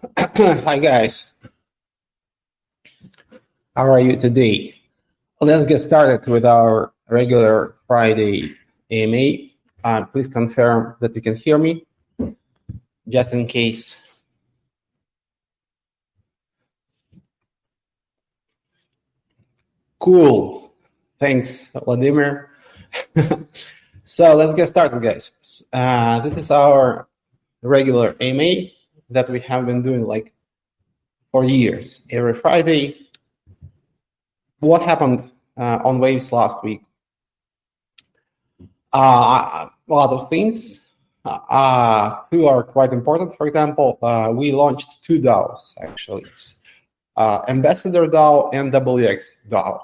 Hi guys, how are you today? Let's get started with our regular Friday AMA. Please confirm that you can hear me, just in case. Cool, thanks Vladimir. So let's get started, guys. This is our regular AMA that we have been doing like for years, every Friday. What happened on Waves last week? A lot of things. Two are quite important. For example, we launched two DAOs actually, Ambassador DAO and WX DAO.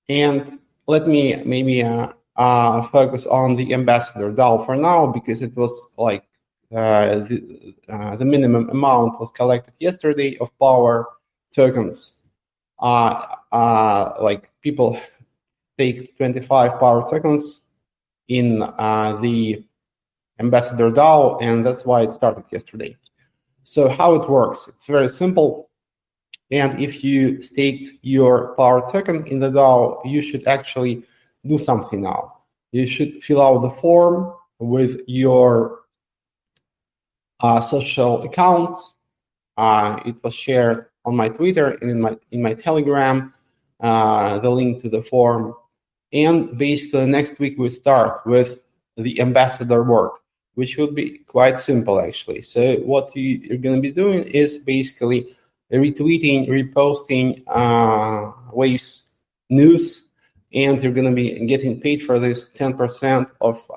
And let me maybe focus on the Ambassador DAO for now, because it was like the minimum amount was collected yesterday of power tokens. Like people take 25 power tokens in the Ambassador DAO, and that's why it started yesterday. So how it works, it's very simple. And if you staked your power token in the DAO, you should actually do something now. You should fill out the form with your social accounts. It was shared on my Twitter and in my Telegram, the link to the form. And basically next week we start with the ambassador work, which will be quite simple actually. So what you're going to be doing is basically retweeting, reposting Waves news, and you're going to be getting paid for this 10% of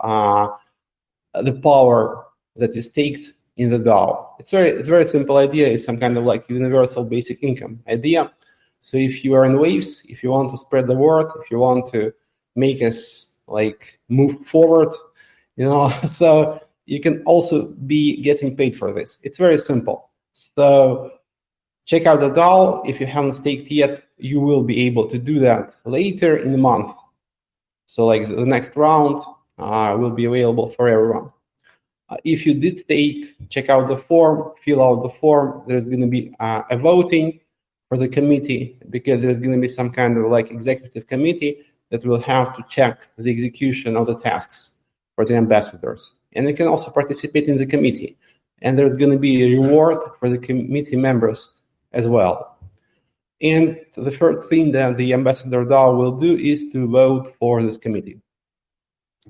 the power that you staked in the DAO. It's a very simple idea. It's some kind of like universal basic income idea. So if you are in Waves, if you want to spread the word, if you want to make us like move forward, so you can also be getting paid for this. It's very simple. So check out the DAO. If you haven't staked yet, you will be able to do that later in the month. So like the next round will be available for everyone. If you did stake, check out the form, fill out the form. There's going to be a voting for the committee, because there's going to be some kind of like executive committee that will have to check the execution of the tasks for the ambassadors. And you can also participate in the committee. And there's going to be a reward for the committee members as well. And the first thing that the Ambassador DAO will do is to vote for this committee.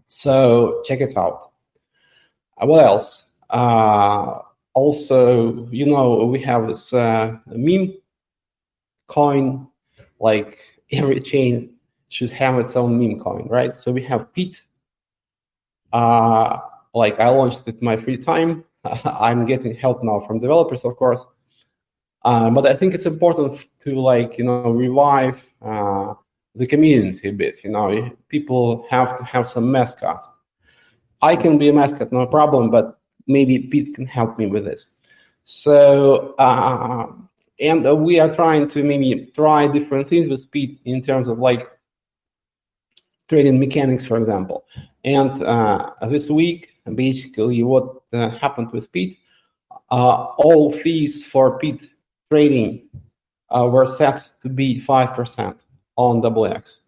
So check it out. What else? Also, we have this meme coin. Like every chain should have its own meme coin, right? So we have Pete. Like I launched it in my free time. I'm getting help now from developers, of course. But I think it's important to revive the community a bit. People have to have some mascot. I can be a mascot, no problem, but maybe Pete can help me with this. So, and we are trying to maybe try different things with Pete in terms of like trading mechanics, for example. And this week, basically what happened with Pete, all fees for Pete trading were set to be 5% on WX.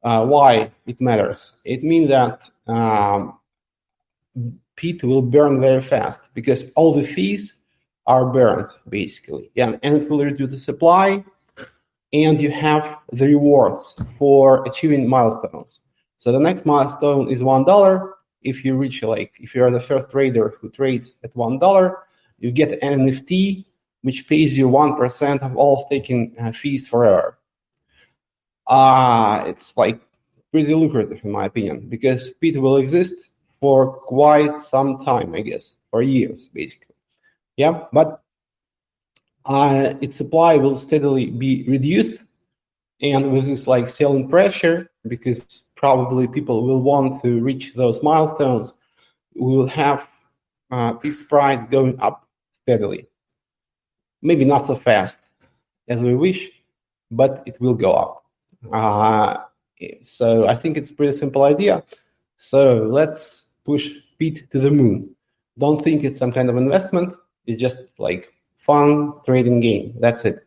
Why it matters? It means that Pete will burn very fast, because all the fees are burned basically. And it will reduce the supply, and you have the rewards for achieving milestones. So the next milestone is $1. If you reach if you are the first trader who trades at $1, you get an NFT which pays you 1% of all staking fees forever. It's like pretty lucrative in my opinion, because Pete will exist for quite some time, I guess, for years basically. Yeah, but its supply will steadily be reduced, and with this selling pressure, because probably people will want to reach those milestones, we will have Pete's price going up steadily. Maybe not so fast as we wish, but it will go up. So I think it's a pretty simple idea. So let's push Pete to the moon. Don't think it's some kind of investment. It's just like fun trading game. That's it.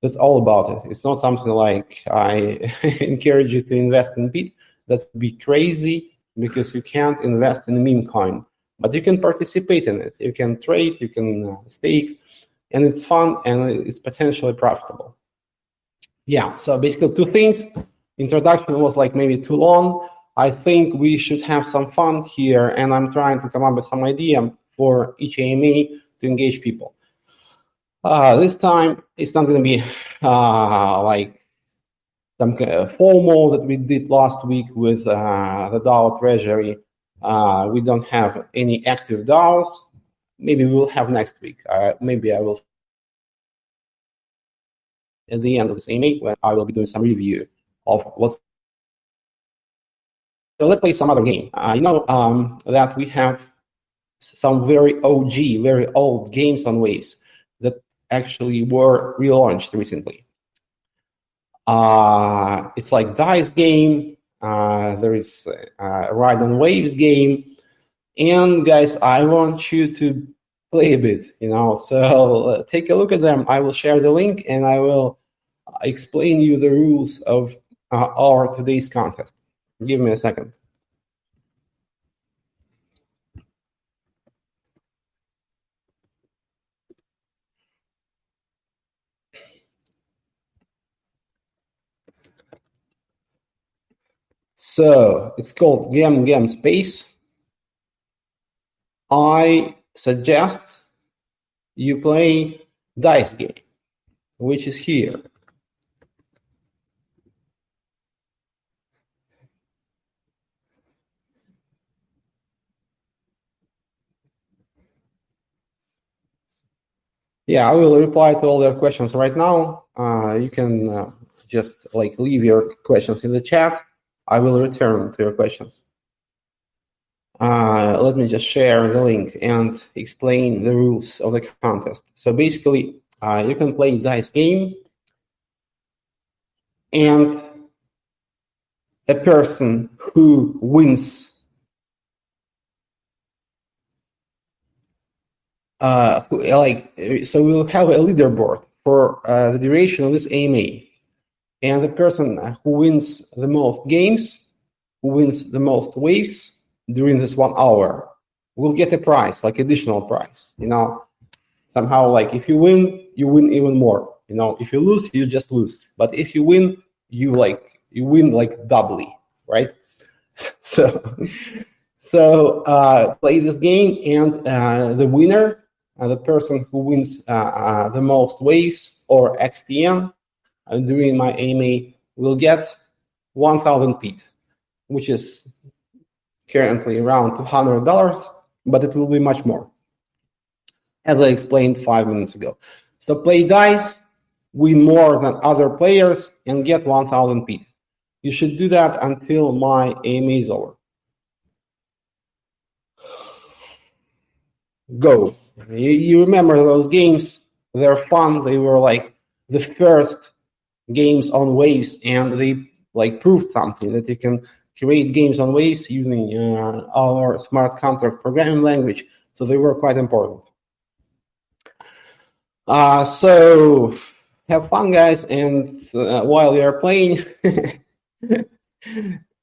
That's all about it. It's not something like I encourage you to invest in BIT. That would be crazy because you can't invest in a meme coin. But you can participate in it. You can trade, you can stake, and it's fun and it's potentially profitable. Yeah, so basically two things. Introduction was like maybe too long. I think we should have some fun here, and I'm trying to come up with some idea for each AMA to engage people. This time, it's not going to be like some FOMO that we did last week with the DAO Treasury. We don't have any active DAOs. Maybe we'll have next week. Maybe I will at the end of this AMA when I will be doing some review of what's. So let's play some other game. That we have some very OG, very old games on Waves that actually were relaunched recently. It's like Dice game. There is a Ride on Waves game. And guys, I want you to play a bit, so take a look at them. I will share the link and I will explain you the rules of our today's contest. Give me a second. So it's called Game Space. I suggest you play Dice game, which is here. Yeah, I will reply to all their questions right now. You can just like leave your questions in the chat. I will return to your questions. Let me just share the link and explain the rules of the contest. So basically, you can play Dice game, and a person who wins so we'll have a leaderboard for the duration of this AMA, and the person who wins the most games, who wins the most waves during this 1 hour, will get a prize, like additional prize. Somehow, like if you win even more. If you lose, you just lose. But if you win, you win like doubly, right? So play this game, and the winner. The person who wins the most waves or XTN during my AMA will get 1,000 PET, which is currently around $200, but it will be much more, as I explained 5 minutes ago. So play Dice, win more than other players, and get 1,000 PET. You should do that until my AMA is over. Go. You remember those games? They're fun. They were like the first games on Waves, and they like proved something, that you can create games on Waves using our smart contract programming language. So they were quite important. So have fun, guys, and while you're playing.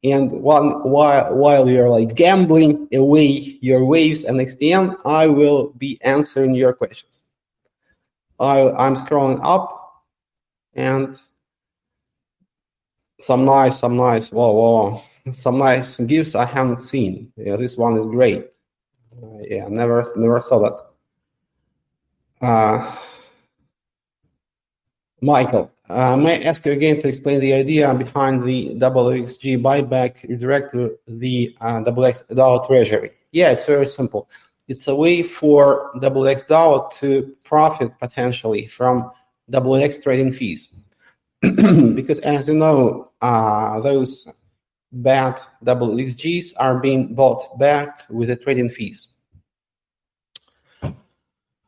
And while you're like gambling away your waves and XTM, I will be answering your questions. I'm scrolling up, and some nice, whoa, some nice gifts I haven't seen. Yeah, this one is great. Yeah, never saw that. Michael, may I ask you again to explain the idea behind the XXG buyback redirect to the XX DAO treasury? Yeah, it's very simple. It's a way for XX DAO to profit potentially from XX trading fees. Because as you know, those bad XXGs are being bought back with the trading fees.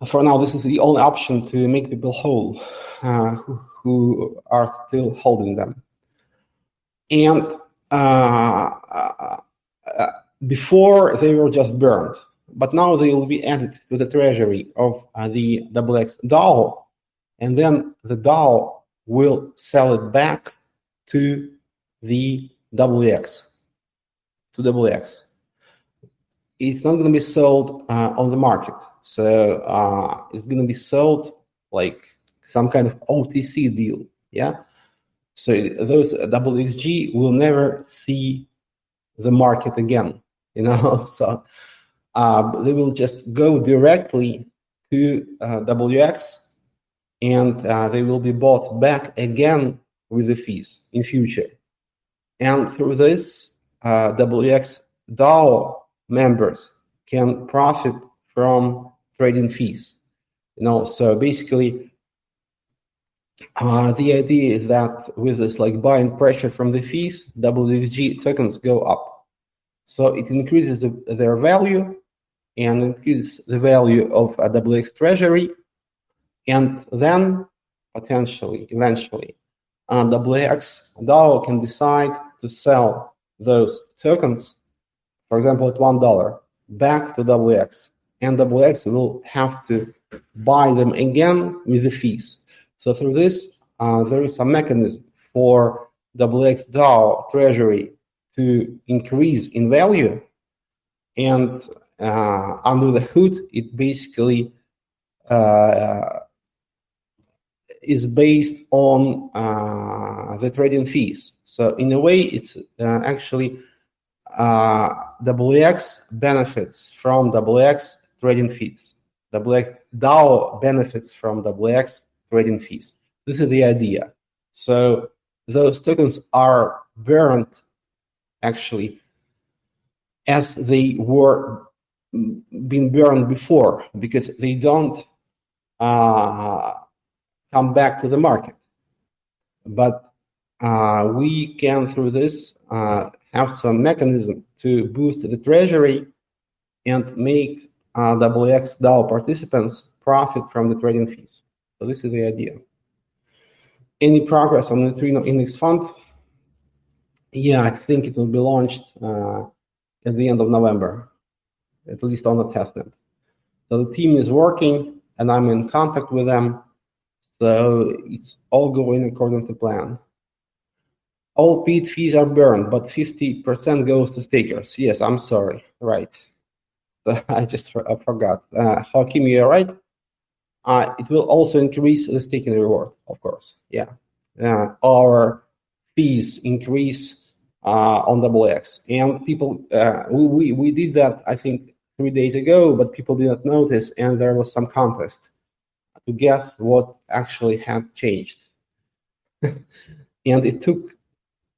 For now, this is the only option to make people whole who are still holding them. And before, they were just burned. but now they will be added to the treasury of the XX DAO, and then the DAO will sell it back to the WX, to WX. It's not going to be sold on the market. So it's going to be sold like some kind of OTC deal. Yeah. So those WXG will never see the market again, So they will just go directly to WX, and they will be bought back again with the fees in future. And through this, WX DAO members can profit from trading fees. So basically, the idea is that with this like buying pressure from the fees, WXG tokens go up. So it increases their value and increases the value of a WX treasury, and then potentially, eventually, WX DAO can decide to sell those tokens, for example, at $1 back to WX, and WX will have to buy them again with the fees. So through this, there is a mechanism for WX DAO treasury to increase in value, and under the hood, it basically is based on the trading fees. So in a way, it's actually WX benefits from WX trading fees. WX DAO benefits from WX trading fees. This is the idea. So those tokens are burned actually as they were been burned before, because they don't come back to the market. But we can, through this, have some mechanism to boost the treasury and make WX DAO participants profit from the trading fees. So this is the idea. Any progress on the Neutrino Index Fund? Yeah, I think it will be launched at the end of November, at least on the testnet. So the team is working, and I'm in contact with them. So it's all going according to plan. All paid fees are burned, but 50% goes to stakers. Yes, I'm sorry. Right. I just forgot. Hakim, you're right. It will also increase the staking reward, of course. Yeah. Our fees increase on WX. And people, we did that, I think, 3 days ago, but people did not notice, and there was some contest to guess what actually had changed. And it took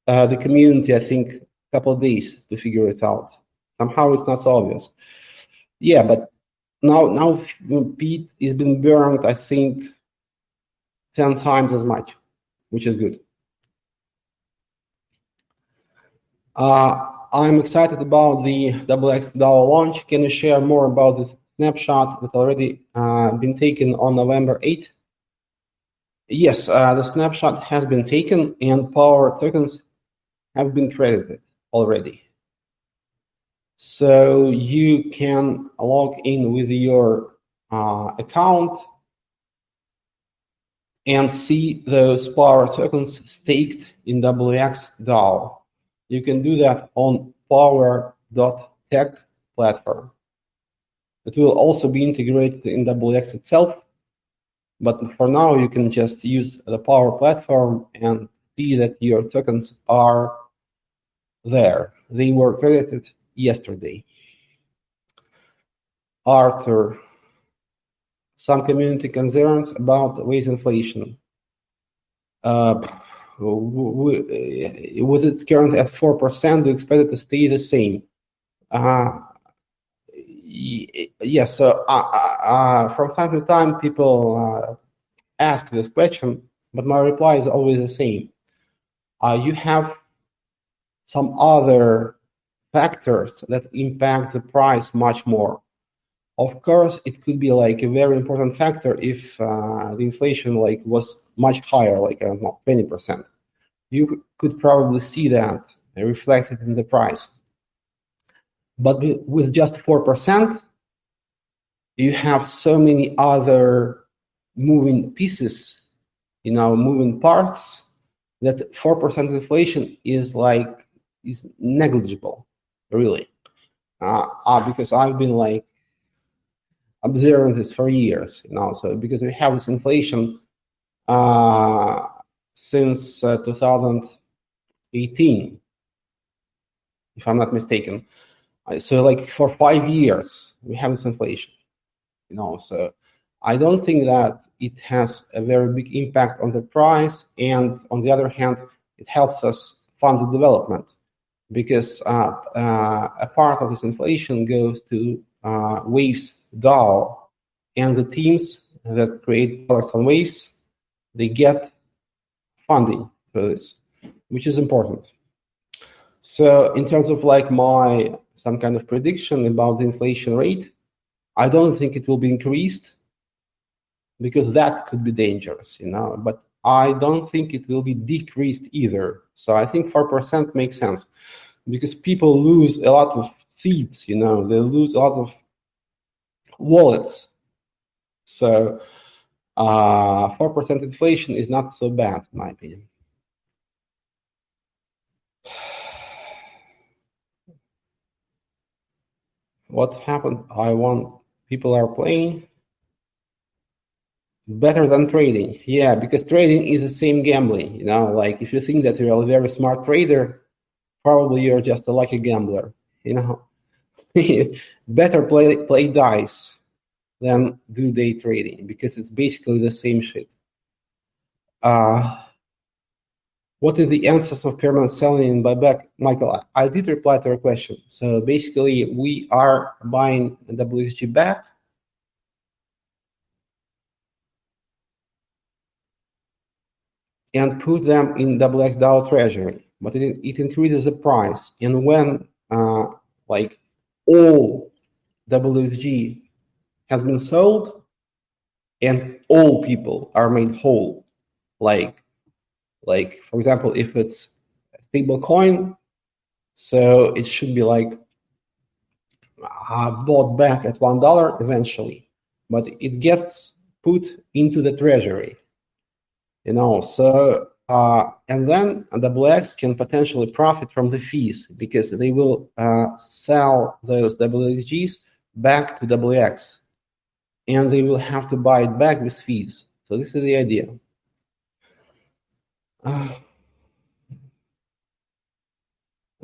the community, I think, a couple of days to figure it out. Somehow it's not so obvious. Yeah, but now Pete has been burned, I think, 10 times as much, which is good. I'm excited about the WX DAO launch. Can you share more about this snapshot that already been taken on November 8th? Yes, the snapshot has been taken, and power tokens have been credited already. So you can log in with your account and see those power tokens staked in WX DAO. You can do that on power.tech platform. It will also be integrated in WX itself, but for now you can just use the Power platform and see that your tokens are there. They were credited yesterday. Arthur, some community concerns about wage inflation. With its current at 4%, do you expect it to stay the same? Yes, so from time to time people ask this question, but my reply is always the same. You have some other factors that impact the price much more. Of course, it could be like a very important factor if the inflation was much higher, I don't know, 20%. You could probably see that reflected in the price. But with just 4%, you have so many other moving pieces, moving parts, that 4% inflation is negligible, really. Because I've been observing this for years, so because we have this inflation since 2018, if I'm not mistaken. So for 5 years we have this inflation, so I don't think that it has a very big impact on the price, and on the other hand, it helps us fund the development, because a part of this inflation goes to Waves DAO, and the teams that create products on Waves, they get funding for this, which is important. So in terms of some kind of prediction about the inflation rate, I don't think it will be increased, because that could be dangerous, but I don't think it will be decreased either. So I think 4% makes sense, because people lose a lot of seeds, they lose a lot of wallets. So 4% inflation is not so bad, in my opinion. What happened? People are playing. Better than trading. Yeah, because trading is the same gambling, if you think that you're a very smart trader, probably you're just a lucky gambler, Better play dice than do day trading, because it's basically the same shit. What is the answers of permanent selling and buyback? Michael, I did reply to your question. So basically, we are buying WXG back. And put them in XXDAO treasury, but it increases the price. And when all WXG has been sold, and all people are made whole, for example, if it's a stable coin, so it should be bought back at $1 eventually, but it gets put into the treasury. So and then WX can potentially profit from the fees, because they will sell those WXGs back to WX, and they will have to buy it back with fees. So this is the idea.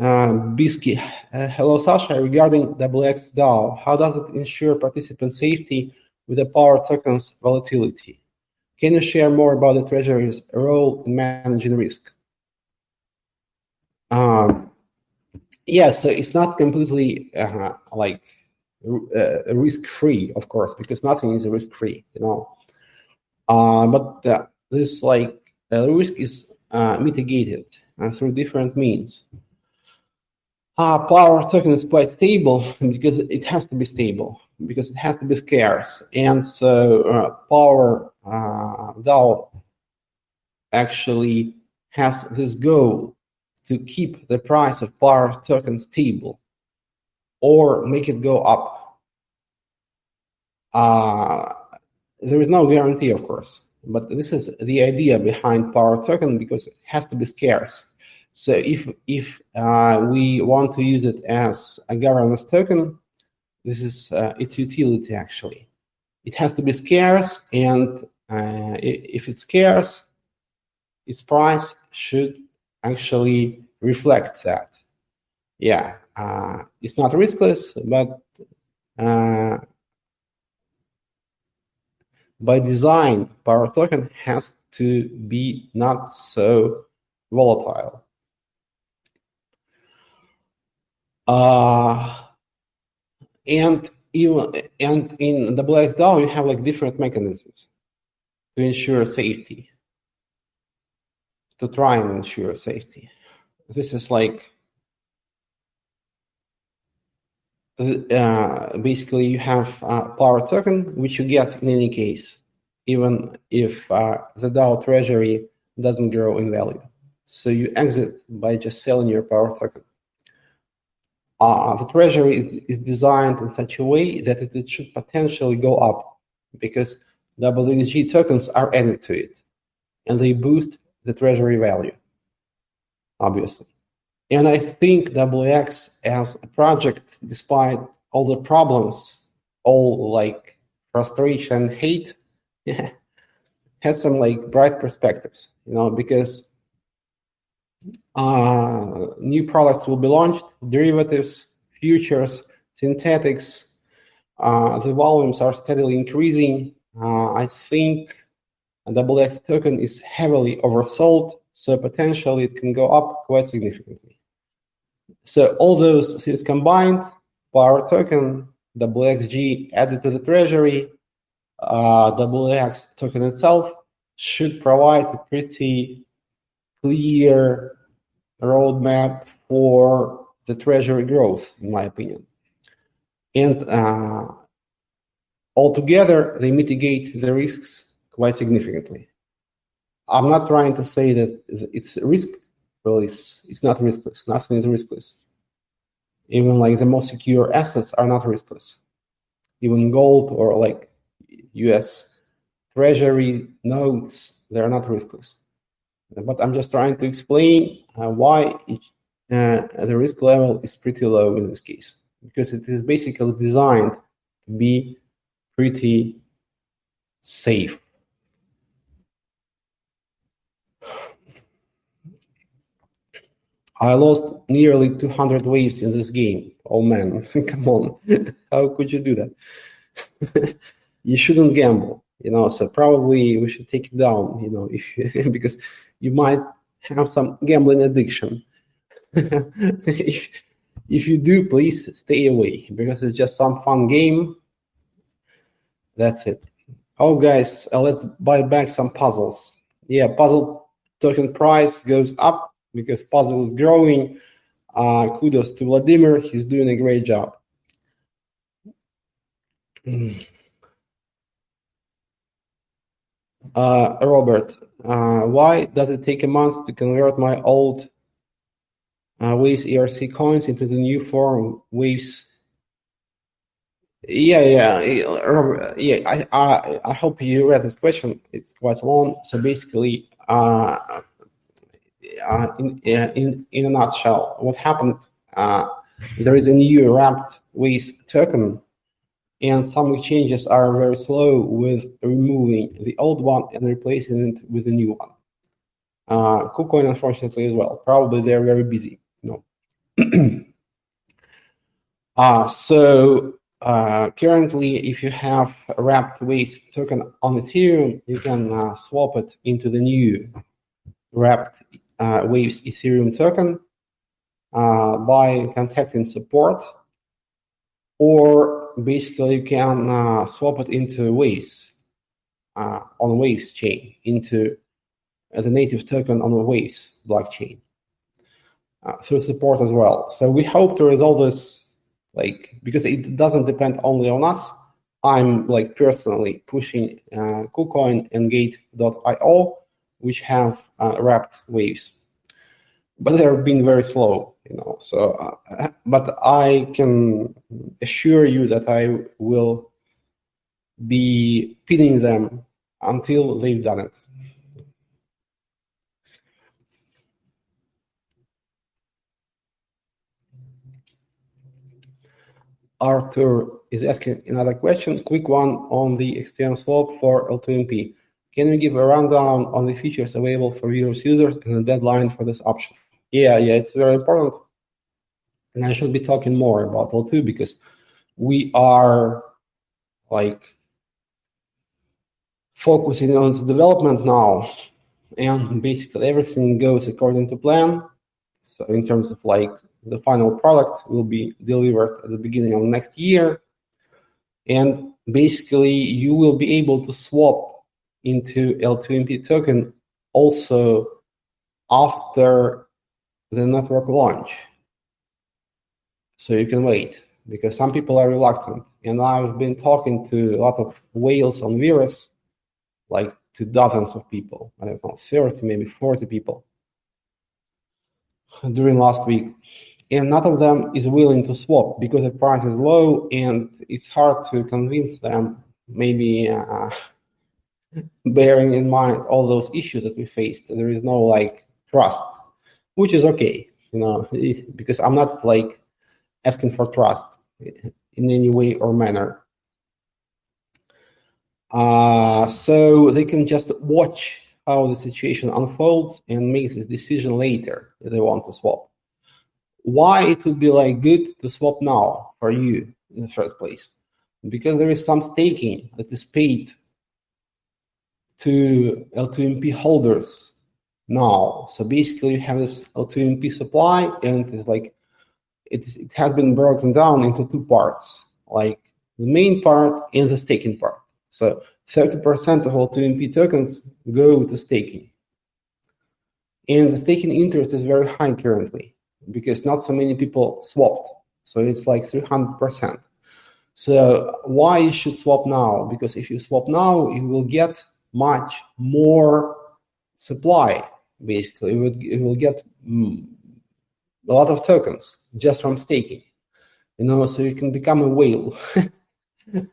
Bisky, hello Sasha. Regarding WX DAO, how does it ensure participant safety with the power tokens volatility? Can you share more about the treasury's role in managing risk? Yeah, so it's not completely risk-free, of course, because nothing is risk-free, But this risk is mitigated through different means. Power token is quite stable, because it has to be stable, because it has to be scarce, and so Power DAO actually has this goal to keep the price of Power token stable or make it go up. There is no guarantee, of course, but this is the idea behind Power token, because it has to be scarce. So if we want to use it as a governance token, this is its utility actually. It has to be scarce, and if it's scarce, its price should actually reflect that. Yeah, it's not riskless, but by design, Power token has to be not so volatile. And in the XDAO, you have different mechanisms to ensure safety, to try and ensure safety. This is basically you have Power token, which you get in any case, even if the DAO treasury doesn't grow in value. So you exit by just selling your Power token. the treasury is designed in such a way that it should potentially go up because WXG tokens are added to it, and they boost the treasury value, obviously. And I think WX as a project, despite all the problems, all like frustration, hate, has some like bright perspectives, because new products will be launched, derivatives, futures, synthetics. The volumes are steadily increasing. I think a WX token is heavily oversold, so potentially it can go up quite significantly. So all those things combined, Power token, WXG added to the treasury, WX token itself should provide a pretty clear roadmap for the treasury growth, in my opinion. And altogether, they mitigate the risks quite significantly. I'm not trying to say that it's riskless. It's not riskless. Nothing is riskless. Even like the most secure assets are not riskless. Even gold or like US treasury notes, they're not riskless. But I'm just trying to explain why the risk level is pretty low in this case, because it is basically designed to be pretty safe. I lost nearly 200 waves in this game. Oh man, come on. How could you do that? You shouldn't gamble, so probably we should take it down, if because you might have some gambling addiction. if you do, please stay away because it's just some fun game. That's it. Oh, guys, let's buy back some puzzles. Yeah, puzzle token price goes up because puzzle is growing. Kudos to Vladimir. He's doing a great job. Robert, why does it take a month to convert my old Waves ERC coins into the new form Waves? Robert, I hope you read this question. It's quite long. So basically, in a nutshell, what happened? There is a new wrapped Waves token, and some exchanges are very slow with removing the old one and replacing it with a new one. KuCoin, unfortunately, as well. Probably they're very busy. So currently, if you have a wrapped Waves token on Ethereum, you can swap it into the new wrapped Waves Ethereum token by contacting support, or basically you can swap it into Waves on Waves chain, into the native token on the Waves blockchain through support as well. So we hope to resolve this, because it doesn't depend only on us. I'm personally pushing KuCoin and Gate.io, which have wrapped Waves, but they're being very slow, So, but I can assure you that I will be pinning them until they've done it. Arthur is asking another question, quick one on the exchange swap for L2MP. Can you give a rundown on the features available for Virus users and the deadline for this option? Yeah, it's very important. And I should be talking more about L2 because we are focusing on its development now, and basically everything goes according to plan. So in terms of the final product will be delivered at the beginning of next year, and basically you will be able to swap into L2MP token also after the network launch. So you can wait, because some people are reluctant, and I've been talking to a lot of whales on Virus, to dozens of people, I don't know, 30, maybe 40 people during last week. and not of them is willing to swap because the price is low and it's hard to convince them, maybe bearing in mind all those issues that we faced. There is no trust, which is okay, because I'm not asking for trust in any way or manner. So they can just watch how the situation unfolds and make this decision later if they want to swap. Why it would be good to swap now for you in the first place? Because there is some staking that is paid to L2MP holders now. So basically you have this L2MP supply, and it has been broken down into two parts, the main part and the staking part. So 30% of L2MP tokens go to staking. And the staking interest is very high currently because not so many people swapped. So it's 300%. So why you should swap now? Because if you swap now, you will get much more supply, basically. You will get a lot of tokens just from staking, so you can become a whale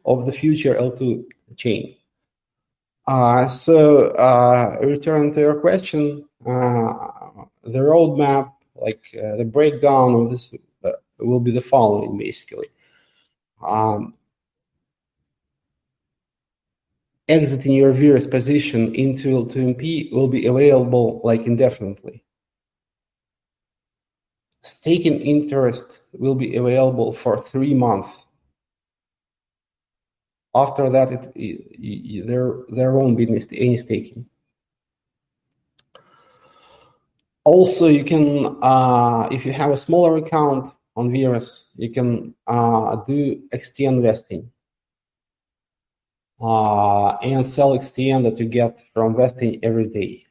of the future L2 chain. So return to your question, the roadmap, the breakdown of this will be the following, basically. Exiting your Virus position into L2MP will be available indefinitely. Staking interest will be available for 3 months. After that, there won't be any staking. Also, you can, if you have a smaller account on Virus, you can do XTN vesting and sell XTN that you get from vesting every day.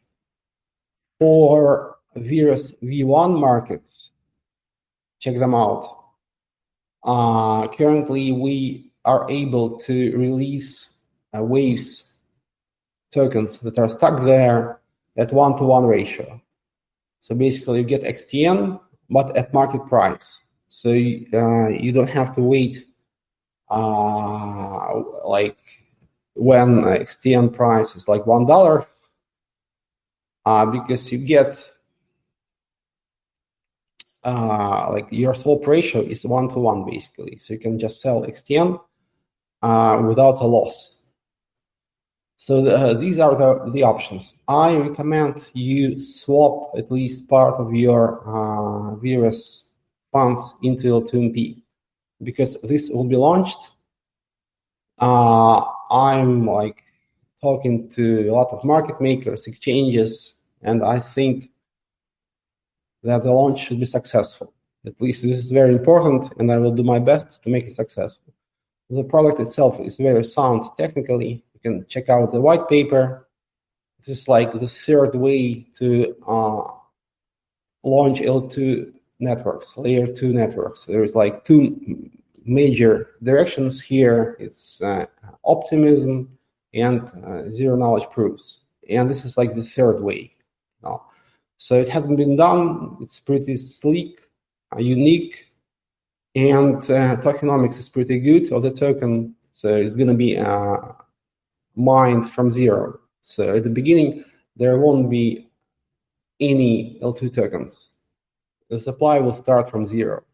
For Virus V1 markets, check them out. Currently, we are able to release waves tokens that are stuck there at 1-to-1 ratio. So basically, you get XTN, but at market price. So you don't have to wait when XTN price is $1, because you get your swap ratio is 1-to-1 basically. So you can just sell XTN without a loss. So these are the options. I recommend you swap at least part of your Virus funds into L2MP because this will be launched. I'm talking to a lot of market makers, exchanges, and I think that the launch should be successful. At least this is very important, and I will do my best to make it successful. The product itself is very sound technically. You can check out the white paper. This is the third way to launch L2 networks, layer 2 networks. There's two major directions here. It's optimism and zero knowledge proofs. And this is the third way. So it hasn't been done. It's pretty sleek, unique, and tokenomics is pretty good of the token. So it's going to be mined from zero. So at the beginning, there won't be any L2 tokens. The supply will start from zero.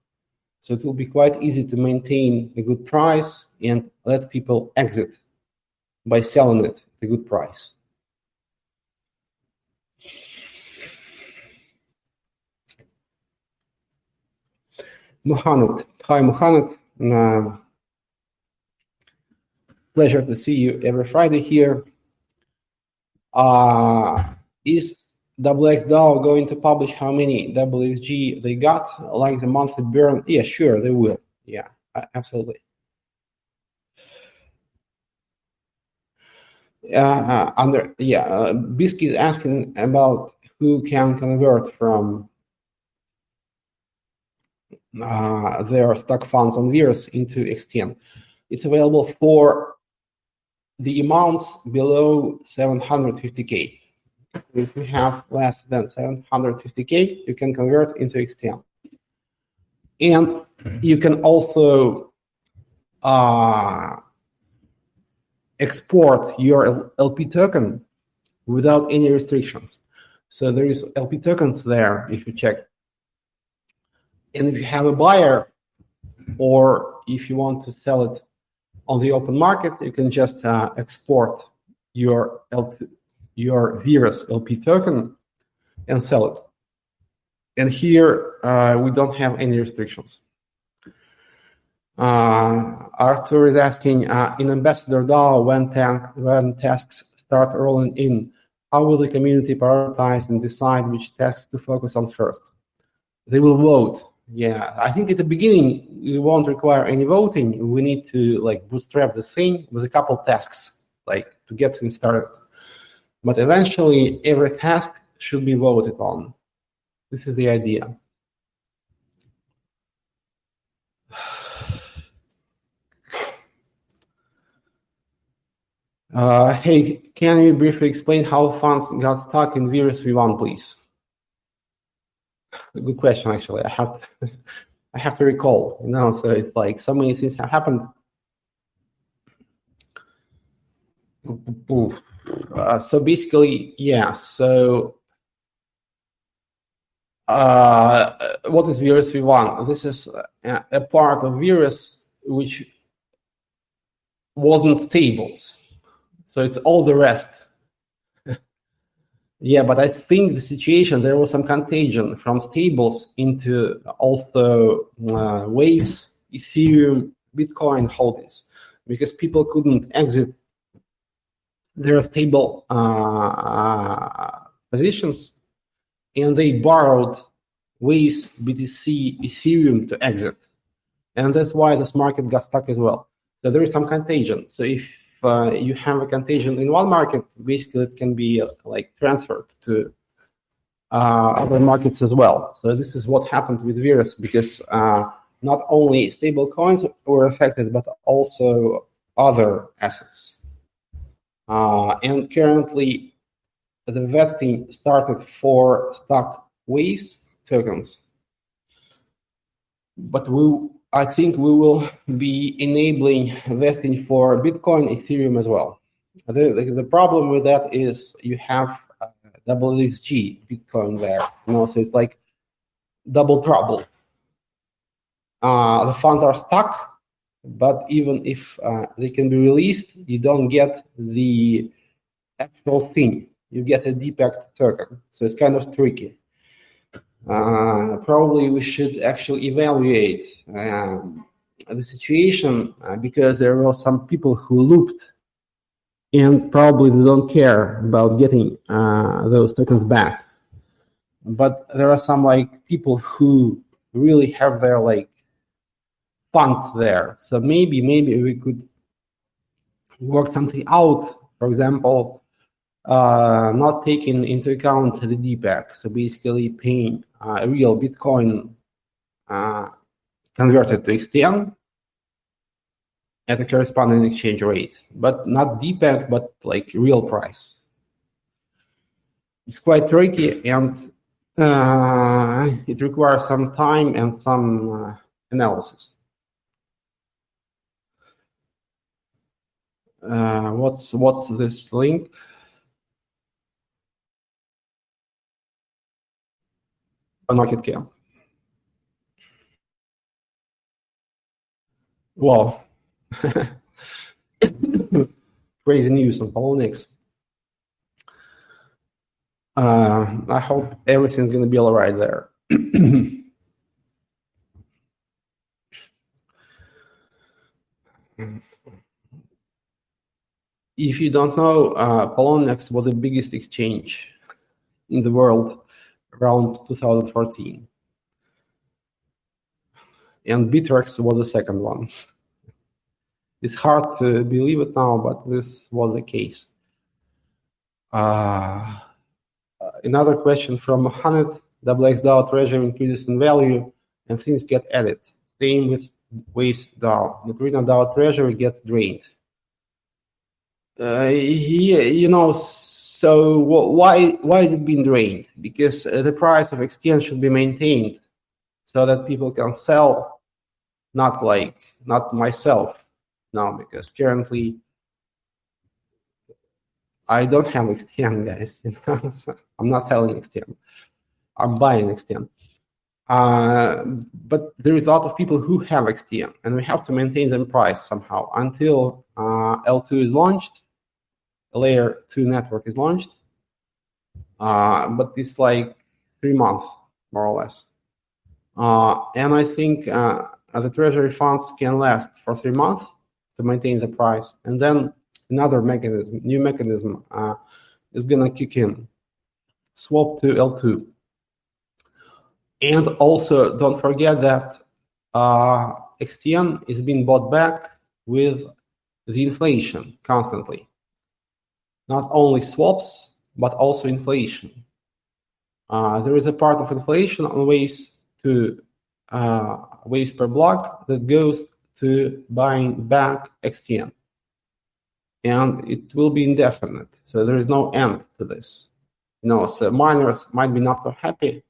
So it will be quite easy to maintain a good price and let people exit by selling it at a good price. Muhammad. Hi, Muhammad. Pleasure to see you every Friday here. Is WXDAO going to publish how many WXG they got, the monthly burn? Yeah, sure, they will. Yeah, absolutely. Bisky is asking about who can convert from their stock funds on Virus into XTN. It's available for the amounts below 750K. If you have less than 750K, you can convert into XTN. And you can also export your LP token without any restrictions. So there is LP tokens there if you check. And if you have a buyer, or if you want to sell it on the open market, you can just export your Virus LP token and sell it. And here we don't have any restrictions. Arthur is asking, in Ambassador DAO, when tasks start rolling in, how will the community prioritize and decide which tasks to focus on first? They will vote. Yeah, I think at the beginning we won't require any voting. We need to bootstrap the thing with a couple tasks, to get things started. But eventually, every task should be voted on. This is the idea. Hey, can you briefly explain how funds got stuck in Virus V1, please? Good question, actually. I have to recall. So it's so many things have happened. So basically, yeah. So what is Virus V1? This is a part of Virus which wasn't stables. So it's all the rest. Yeah, but I think the situation, there was some contagion from stables into also Waves, Ethereum, Bitcoin holdings, because people couldn't exit their stable positions, and they borrowed Waves, BTC, Ethereum to exit. And that's why this market got stuck as well. So there is some contagion. So if you have a contagion in one market, basically it can be transferred to other markets as well. So this is what happened with Virus, because not only stable coins were affected, but also other assets. And currently, the vesting started for stock Waves tokens, but I think we will be enabling vesting for Bitcoin, Ethereum as well. The problem with that is you have XG Bitcoin there, so it's like double trouble. The funds are stuck, but even if they can be released, you don't get the actual thing. You get a depacked token, so it's kind of tricky. Probably we should actually evaluate the situation because there were some people who looped, and probably they don't care about getting those tokens back. But there are some people who really have their funds there. So maybe we could work something out. For example, not taking into account the DPAC. So basically paying real Bitcoin converted to XTN at a corresponding exchange rate, but not DPAC, but real price. It's quite tricky, and it requires some time and some analysis. What's this link? Market cap. Wow. Crazy news on Poloniex. I hope everything's going to be all right there. If you don't know, Poloniex was the biggest exchange in the world around 2014. And Bittrex was the second one. It's hard to believe it now, but this was the case. Another question from Mohammed: XXDAO treasury increases in value and things get added. Same with Waves DAO. Neutrino DAO treasury gets drained. So why is it being drained? Because the price of XTN should be maintained. so that people can sell, not myself now, because currently I don't have XTM, guys. So I'm not selling XTM. I'm buying XTM. But there is a lot of people who have XTM, and we have to maintain the price somehow until L2 is launched, layer 2 network is launched. But it's like 3 months, more or less. And I think the treasury funds can last for 3 months to maintain the price. And then another mechanism, new mechanism is going to kick in, swap to L2. And also don't forget that XTN is being bought back with the inflation constantly. Not only swaps, but also inflation. There is a part of inflation on waves per block that goes to buying back XTN. And it will be indefinite. So there is no end to this. So miners might be not so happy,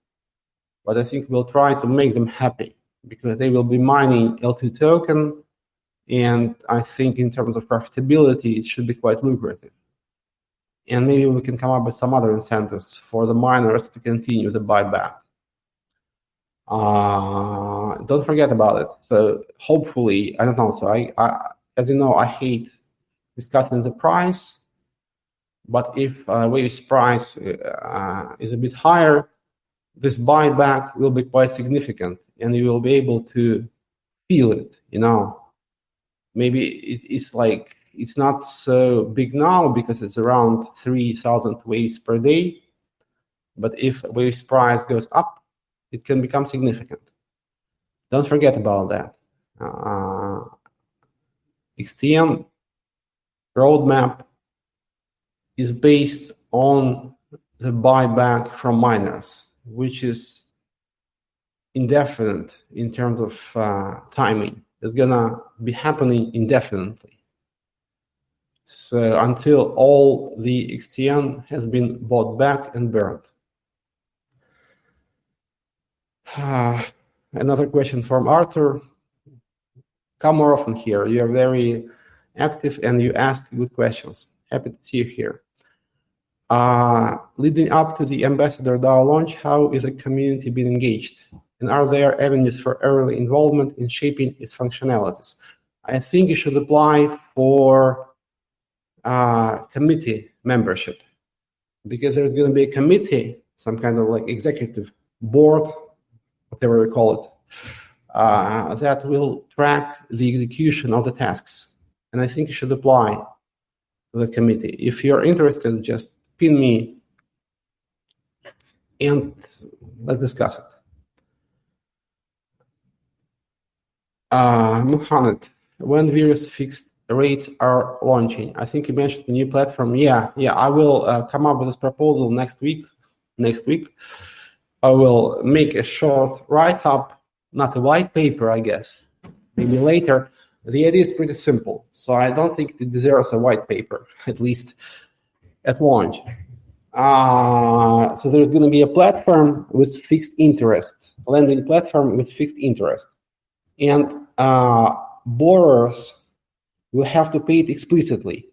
but I think we'll try to make them happy because they will be mining L2 token. And I think in terms of profitability, it should be quite lucrative. And maybe we can come up with some other incentives for the miners to continue the buyback. Don't forget about it. So hopefully, I don't know. So I as you know, I hate discussing the price. But if Wave's price is a bit higher, this buyback will be quite significant, and you will be able to feel it. Maybe it's not so big now because it's around 3,000 waves per day. But if Wave's price goes up, it can become significant. Don't forget about that. XTM roadmap is based on the buyback from miners, which is indefinite in terms of timing. It's gonna be happening indefinitely. So until all the XTN has been bought back and burned. Another question from Arthur. Come more often here. You are very active and you ask good questions. Happy to see you here. Leading up to the Ambassador DAO launch, how is the community being engaged? And are there avenues for early involvement in shaping its functionalities? I think you should apply for committee membership, because there's going to be a committee, some kind of executive board, whatever we call it, that will track the execution of the tasks. And I think you should apply to the committee. If you're interested, just pin me and let's discuss it. Muhammad, when various fixed rates are launching? I think you mentioned the new platform. Yeah, I will come up with this proposal next week. I will make a short write-up, not a white paper, I guess, maybe later. The idea is pretty simple, so I don't think it deserves a white paper, at least at launch. So there's going to be a platform with fixed interest, lending platform with fixed interest. And borrowers will have to pay it explicitly,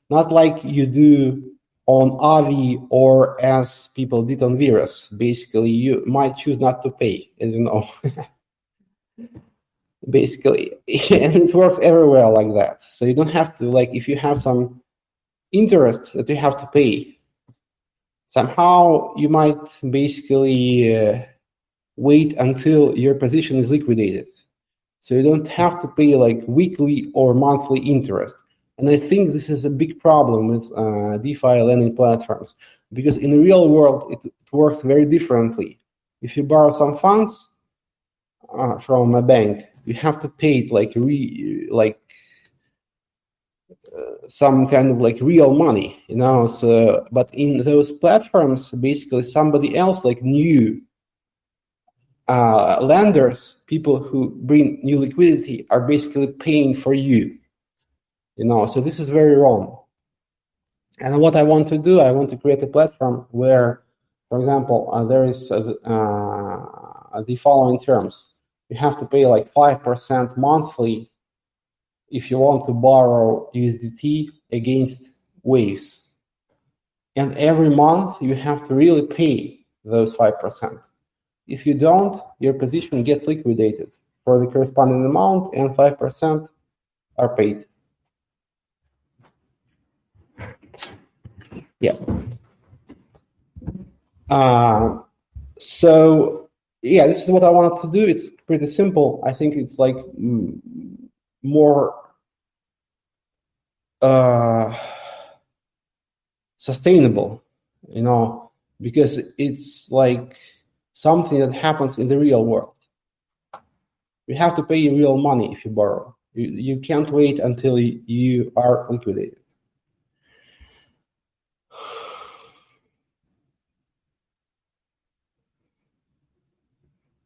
not like you do on Avi or as people did on Virus. Basically, you might choose not to pay, as you know. Basically, and it works everywhere like that. So you don't have to, if you have some interest that you have to pay, somehow you might basically wait until your position is liquidated. So you don't have to pay weekly or monthly interest. And I think this is a big problem with DeFi lending platforms, because in the real world, it works very differently. If you borrow some funds from a bank, you have to pay it some kind of real money, So, but in those platforms, basically somebody else, new lenders, people who bring new liquidity, are basically paying for you, So this is very wrong. And what I want to do, I want to create a platform where, for example, there is the following terms. You have to pay like 5% monthly if you want to borrow USDT against waves. And every month you have to really pay those 5%. If you don't, your position gets liquidated for the corresponding amount, and 5% are paid. Yeah. So yeah, this is what I wanted to do. It's pretty simple. I think it's like more sustainable, because it's like something that happens in the real world. You have to pay real money if you borrow. You can't wait until you are liquidated.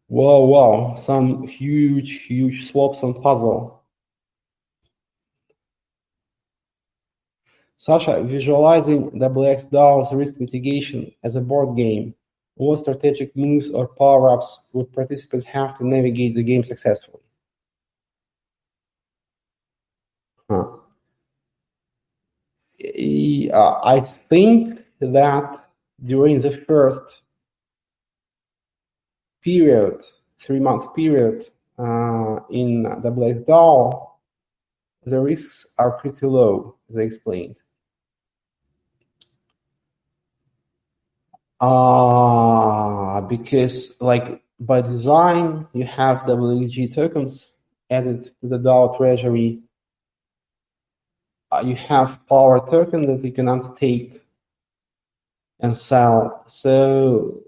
Wow, some huge swaps on puzzle. Sasha, visualizing XDAO's risk mitigation as a board game, what strategic moves or power-ups would participants have to navigate the game successfully? I think that during the first period, 3-month period in XDAO, the risks are pretty low, as I explained. Because like by design, you have WG tokens added to the DAO treasury. You have power token that you can unstake and sell. So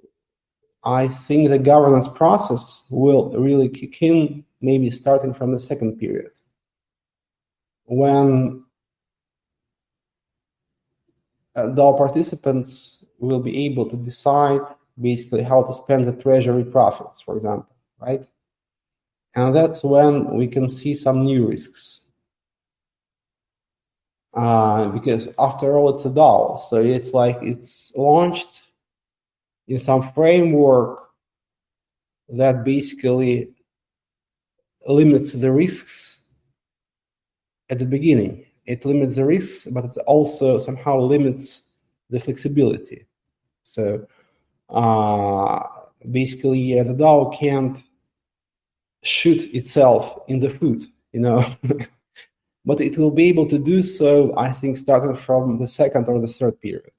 I think the governance process will really kick in, maybe starting from the second period, when DAO participants will be able to decide basically how to spend the treasury profits, for example, right? And that's when we can see some new risks. Because after all, it's a DAO, so it's like it's launched in some framework that basically limits the risks at the beginning. It limits the risks, but it also somehow limits the flexibility. So basically, the DAO can't shoot itself in the foot, but it will be able to do so, I think, starting from the second or the third period.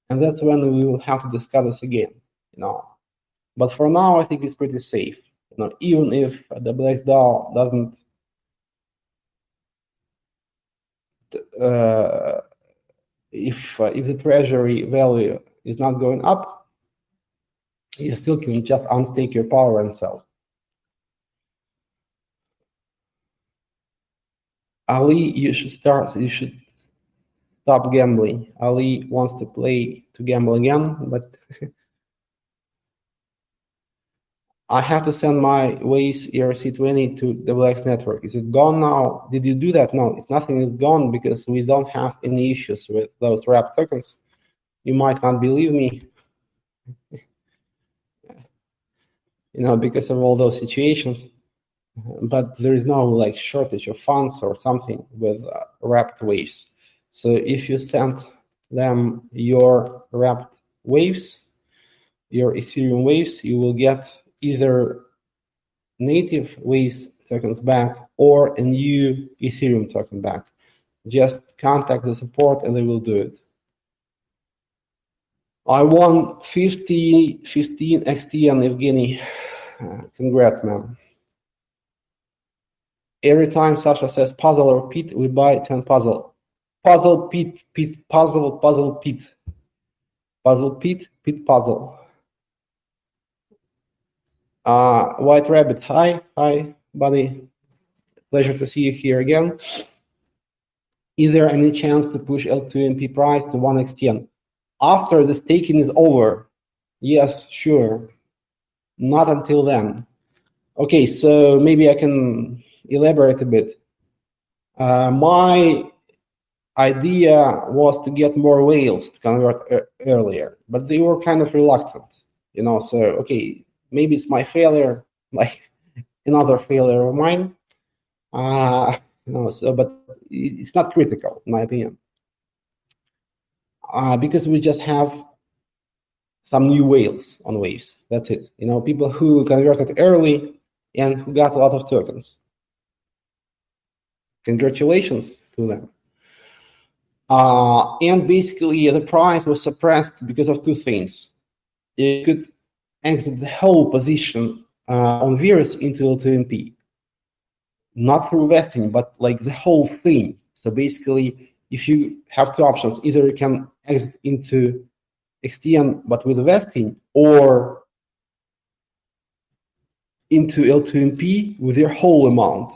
And that's when we will have to discuss this again, But for now, I think it's pretty safe. Even if the XDAO doesn't if the treasury value is not going up, you still can just unstake your power and sell. Ali, you should stop gambling. Ali wants to gamble again, but I have to send my Waves ERC20 to the X network. Is it gone now? Did you do that? No, nothing is gone because we don't have any issues with those wrapped tokens. You might not believe me, because of all those situations. But there is no shortage of funds or something with wrapped waves. So if you send them your wrapped waves, your Ethereum waves, you will get either native waves tokens back or a new Ethereum token back. Just contact the support and they will do it. I won 15 XT on Evgeny. Congrats, man. Every time Sasha says puzzle or pit, we buy 10 puzzle. Puzzle, pit, puzzle, puzzle, pit. Puzzle, pit, puzzle. White Rabbit, hi, buddy. Pleasure to see you here again. Is there any chance to push L2MP price to 1 XTN? After the staking is over? Yes, sure. Not until then. Okay, so maybe I can elaborate a bit. My idea was to get more whales to convert earlier, but they were kind of reluctant, So, okay, maybe it's my failure, like another failure of mine. But it's not critical, in my opinion, because we just have some new whales on waves. That's it. People who converted early and who got a lot of tokens. Congratulations to them. And basically, the price was suppressed because of two things. You could exit the whole position on Virus into L2MP, not through vesting, but like the whole thing. So basically, if you have two options, either you can exit into XTN but with vesting, or into L2MP with your whole amount.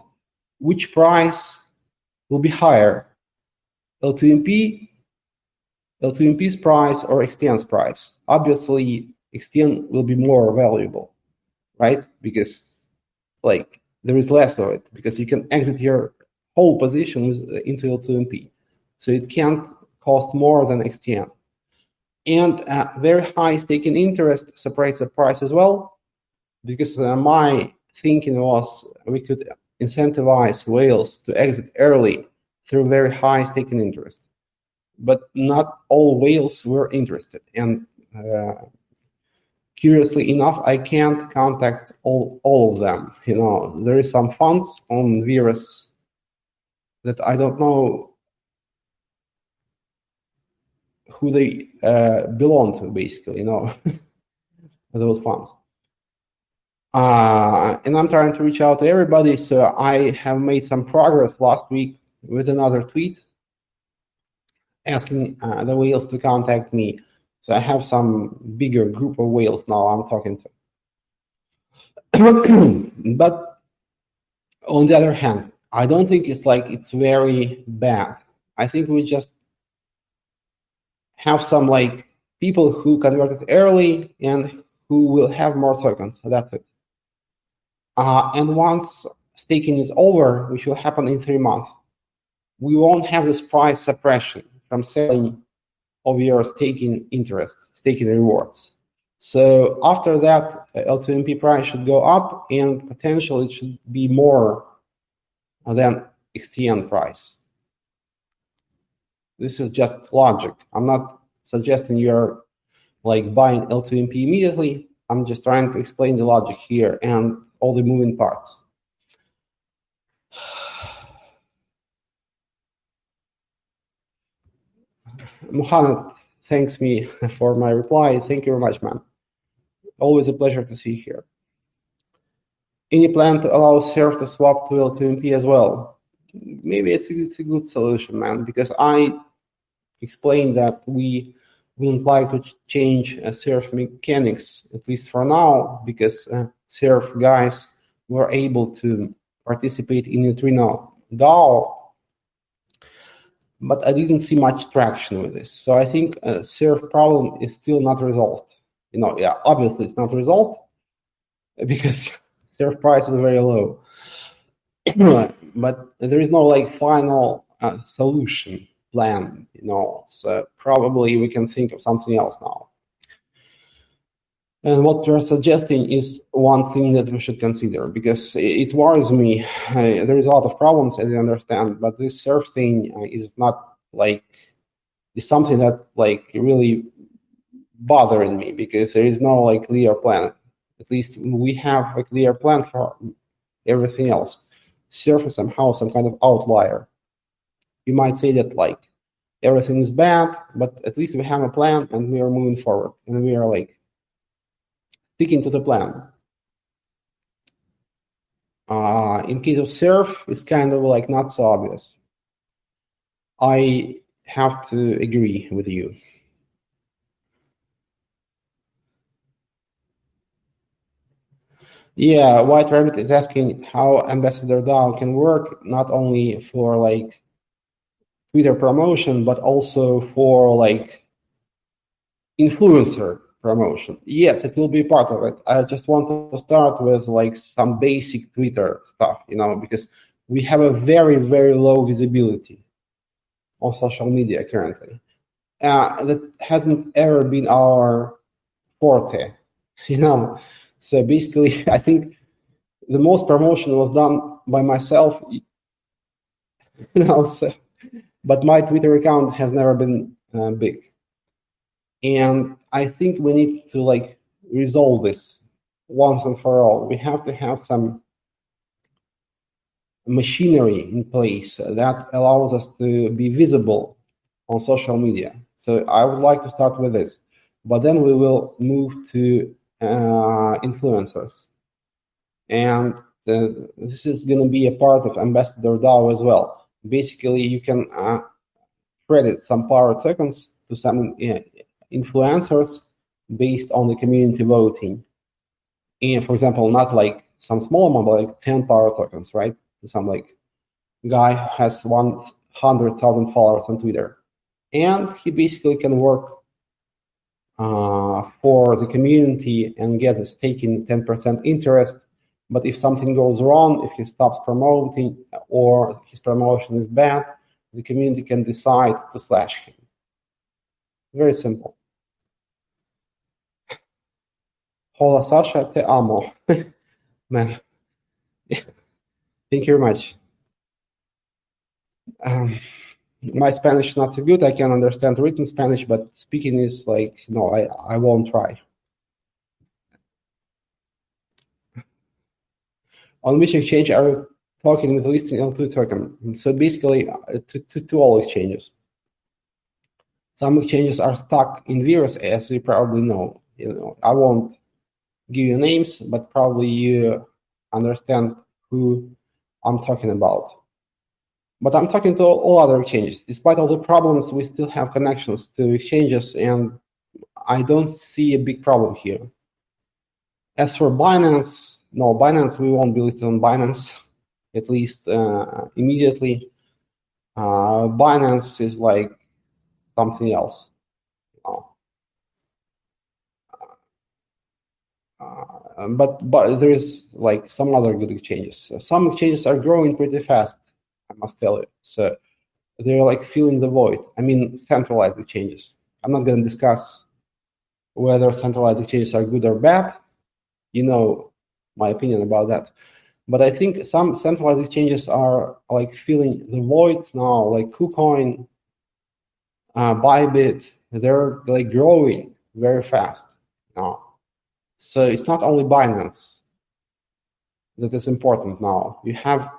Which price will be higher? L2MP's price or XTN's price? Obviously, XTN will be more valuable, right? Because there is less of it, because you can exit your whole position into L2MP. So it can't cost more than XTN. And very high staking interest suppress the price as well, because my thinking was we could incentivize whales to exit early through very high staking interest. But not all whales were interested. And curiously enough, I can't contact all of them. There is some funds on Virus that I don't know who they belong to, basically, those funds. And I'm trying to reach out to everybody. So I have made some progress last week with another tweet asking the whales to contact me. So I have some bigger group of whales now I'm talking to. But on the other hand, I don't think it's very bad. I think we just have some people who converted early and who will have more tokens. That's it. And once staking is over, which will happen in 3 months, we won't have this price suppression from selling of your staking interest, staking rewards. So after that, L2MP price should go up, and potentially it should be more than XTN price. This is just logic. I'm not suggesting you're buying L2MP immediately. I'm just trying to explain the logic here and all the moving parts. Mohammed thanks me for my reply. Thank you very much, man. Always a pleasure to see you here. Any plan to allow Surf to swap to L2MP as well? Maybe it's a good solution, man, because I explained that we wouldn't like to change Surf mechanics, at least for now, because Surf guys were able to participate in Neutrino DAO, but I didn't see much traction with this. So I think Surf problem is still not resolved. Obviously it's not resolved because Surf price is very low. But there is no final solution plan, so probably we can think of something else now. And what you're suggesting is one thing that we should consider, because it worries me. There is a lot of problems, as you understand, but this Surf thing is not is something that really bothering me, because there is no clear plan. At least we have a clear plan for everything else. Surf is somehow some kind of outlier. You might say that everything is bad, but at least we have a plan and we are moving forward, and we are sticking to the plan. In case of Surf, it's kind of not so obvious. I have to agree with you. Yeah, White Rabbit is asking how Ambassador DAO can work, not only for Twitter promotion, but also for influencer promotion. Yes, it will be part of it. I just want to start with some basic Twitter stuff, because we have a very, very low visibility on social media currently. That hasn't ever been our forte, So basically, I think the most promotion was done by myself, so, but my Twitter account has never been big. And I think we need to resolve this once and for all. We have to have some machinery in place that allows us to be visible on social media. So I would like to start with this, but then we will move to influencers. And this is going to be a part of Ambassador DAO as well. Basically, you can credit some power tokens to some influencers based on the community voting. And for example, not like some small amount, but like 10 power tokens, right? Some guy has 100,000 followers on Twitter. And he basically can work for the community and get a stake in 10% interest. But if something goes wrong, if he stops promoting or his promotion is bad, the community can decide to slash him. Very simple. Hola, Sasha, te amo. Man, thank you very much. My Spanish is not so good. I can understand written Spanish, but speaking is no, I won't try. On which exchange are you talking with listing L2 token? So basically, to all exchanges. Some exchanges are stuck in virus, as you probably know. I won't give you names, but probably you understand who I'm talking about. But I'm talking to all other exchanges. Despite all the problems, we still have connections to exchanges, and I don't see a big problem here. As for Binance, no, Binance, we won't be listed on Binance, at least immediately. Binance is like something else. But there is some other good exchanges. Some exchanges are growing pretty fast, I must tell you. So they're filling the void. I mean, centralized exchanges. I'm not going to discuss whether centralized exchanges are good or bad. You know my opinion about that. But I think some centralized exchanges are filling the void now, like KuCoin, Bybit. They're growing very fast now. So it's not only Binance that is important now. You have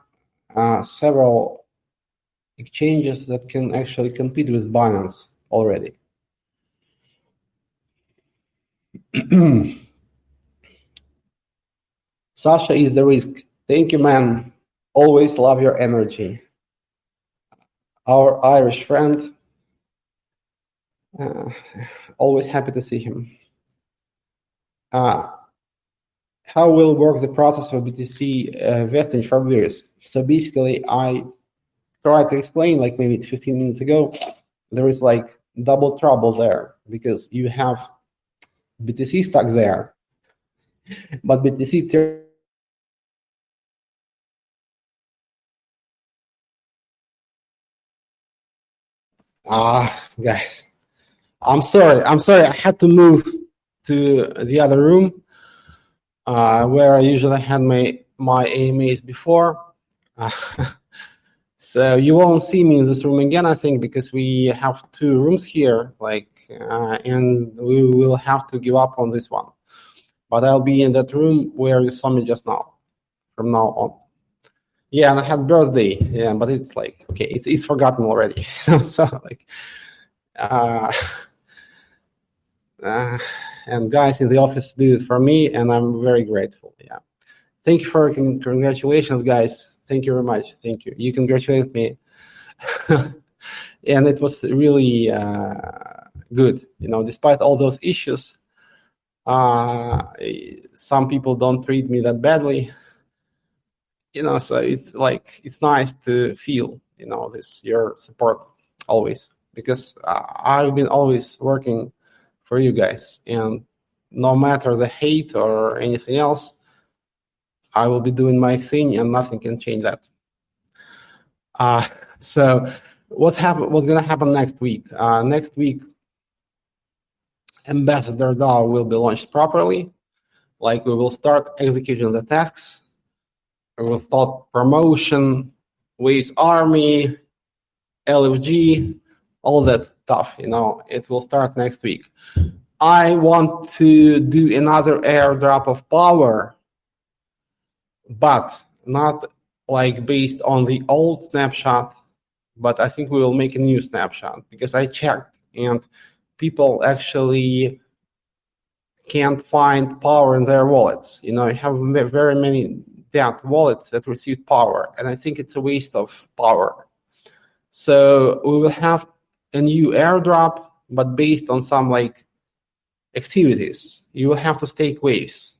several exchanges that can actually compete with Binance already. Sasha is the risk. Thank you, man. Always love your energy. Our Irish friend. Always happy to see him. How will work the process of BTC vesting for years? So basically, I tried to explain maybe 15 minutes ago. There is double trouble there because you have BTC stuck there, but BTC guys, I'm sorry. I had to move to the other room where I usually had my AMAs before. So you won't see me in this room again, I think, because we have two rooms here, and we will have to give up on this one. But I'll be in that room where you saw me just now, from now on. Yeah, and I had birthday. Yeah, but it's okay, it's forgotten already. So and guys in the office did it for me, and I'm very grateful. Yeah, thank you for congratulations, guys. Thank you very much. Thank you. You congratulate me, and it was really good. Despite all those issues, some people don't treat me that badly. So it's nice to feel your support always, because I've been always working for you guys, and no matter the hate or anything else, I will be doing my thing, and nothing can change that. So what's going to happen next week? Next week, Ambassador DAO will be launched properly. Like we will start executing the tasks. We will start promotion, Waves Army, LFG, all that stuff. It will start next week. I want to do another airdrop of power, but not like based on the old snapshot, but I think we will make a new snapshot because I checked and people actually can't find power in their wallets. You have very many DAT wallets that receive power, and I think it's a waste of power. So we will have a new airdrop, but based on some like activities. You will have to stake waves.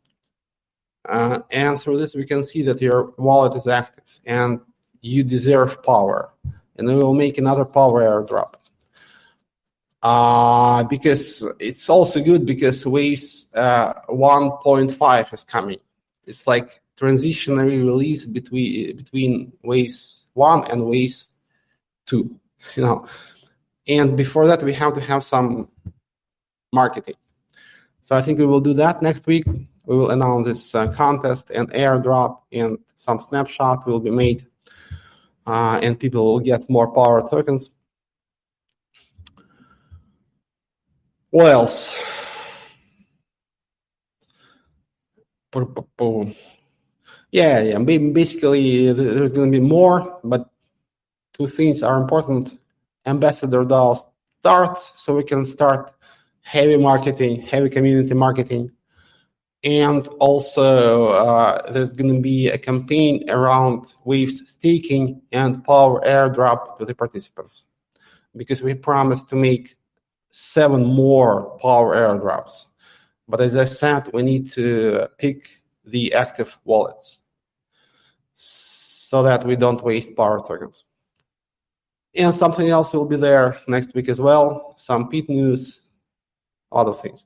And through this, we can see that your wallet is active and you deserve power. And we will make another power airdrop. Because it's also good because Waves 1.5 is coming. It's like transitionary release between Waves 1 and Waves 2. And before that, we have to have some marketing. So I think we will do that next week. We will announce this contest and airdrop, and some snapshot will be made, and people will get more power tokens. What else? Yeah. Basically, there's going to be more, but two things are important. Ambassador DAO starts, so we can start heavy marketing, heavy community marketing. And also, there's going to be a campaign around Waves staking and power airdrop to the participants, because we promised to make 7 more power airdrops. But as I said, we need to pick the active wallets so that we don't waste power tokens. And something else will be there next week as well, some PET news, other things.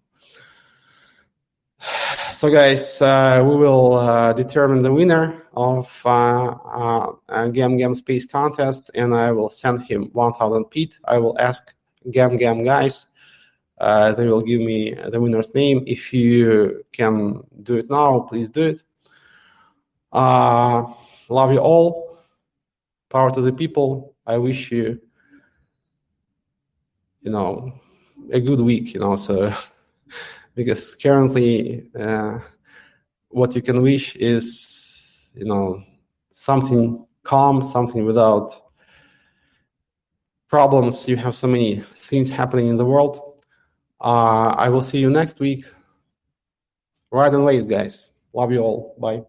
So guys, we will determine the winner of Gam Space contest, and I will send him 1,000 PET. I will ask Gam guys. They will give me the winner's name. If you can do it now, please do it. Love you all. Power to the people. I wish you, a good week, so because currently what you can wish is, something calm, something without problems. You have so many things happening in the world. I will see you next week. Ride and waves, guys. Love you all. Bye.